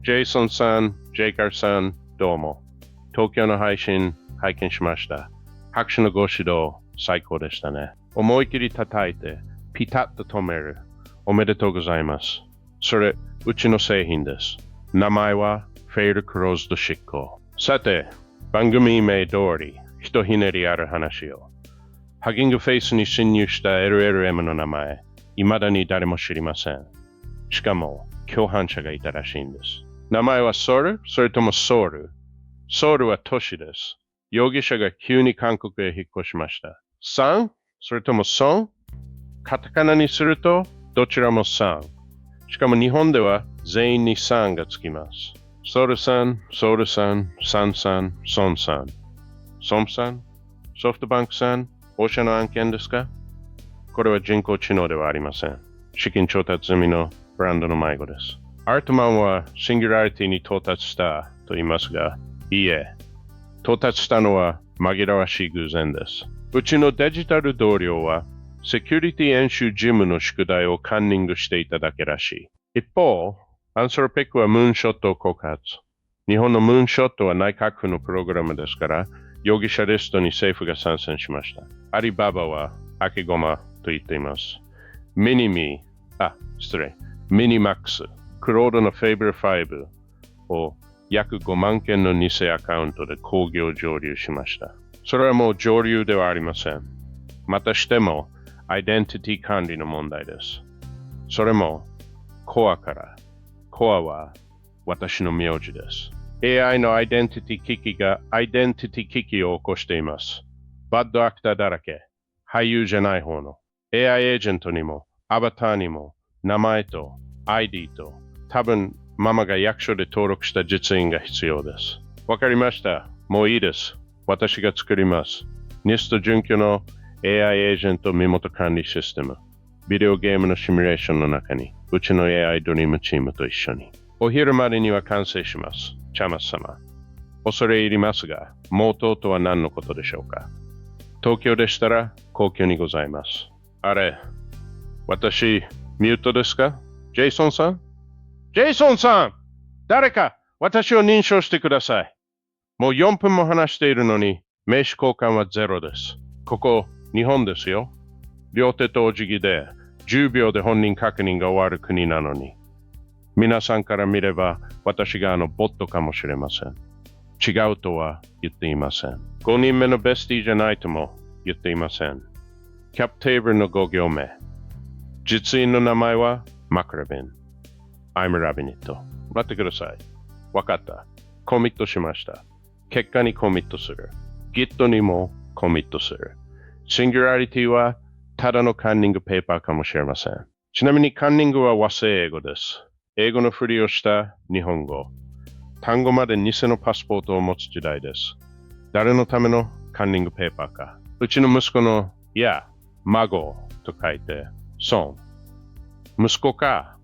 ジェイソンさん、ジェイカーさん、どうも。東京の配信、拝見しました。拍手のご指導、最高でしたね。思い切り叩いて、ピタッと止める。おめでとうございます。それ、うちの製品です。名前は、フェイルクローズド執行。さて、番組名通り、ひとひねりある話を。ハギングフェイスに侵入した LLM の名前、未だに誰も知りません。しかも、共犯者がいたらしいんです。名前はソル、それともソウル。ソウルは都市です。容疑者が急に韓国へ引っ越しました。サン、それともソン、カタカナにすると、どちらもサン。しかも日本では全員にサンがつきます。ソウルさん、ソウルさん、サンさん、ソンさん。ソンさん、ソフトバンクさん、御社の案件ですか？これは人工知能ではありません。資金調達済みのブランドの迷子です。アートマンはシンギュラリティに到達したと言いますが、いいえ、到達したのは紛らわしい偶然です。うちのデジタル同僚は、セキュリティ演習事務の宿題をカンニングしていただけらしい。一方、アンソロペックはムーンショットを告発。日本のムーンショットは内閣府のプログラムですから、容疑者リストに政府が参戦しました。アリババは空きゴマと言っています。ミニマックス、クロードのフェイブル5を約5万件の偽アカウントで興行上流しました。それはもう上流ではありません。またしても、アイデンティティ管理の問題です。それも、コアから。コアは私の名字です。AI のアイデンティティ危機がアイデンティティ危機を起こしています。バッドアクターだらけ。俳優じゃない方の。AI エージェントにも、アバターにも、名前と ID と、多分ママが役所で登録した実印が必要です。わかりました。もういいです。私が作ります。NIST 準拠の AI エージェント身元管理システム。ビデオゲームのシミュレーションの中に、うちの AI ドリームチームと一緒に。お昼までには完成します。チャマス様。恐れ入りますが、毛頭とは何のことでしょうか？東京でしたら、皇居にございます。あれ、私、ミュートですか？ジェイソンさん？ジェイソンさん！誰か、私を認証してください。もう4分も話しているのに、名刺交換はゼロです。ここ、日本ですよ。両手とお辞儀で、10秒で本人確認が終わる国なのに。皆さんから見れば、私がボットかもしれません。違うとは言っていません。5人目のベスティじゃないとも言っていません。キャプテーブルの5行目。実印の名前はマクラビン。I'm a Rabbit。待ってください。わかった。コミットしました。結果にコミットする。Git にもコミットする。シンギュラリティはただのカンニングペーパーかもしれません。ちなみにカンニングは和製英語です。英語のふりをした日本語。単語まで偽のパスポートを持つ時代です。誰のためのカンニングペーパーか。うちの息子の、孫と書いて、孫。息子か、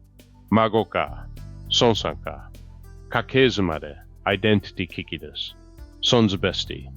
孫か、孫さんか。家系図までアイデンティティ危機です。孫ズベスティ。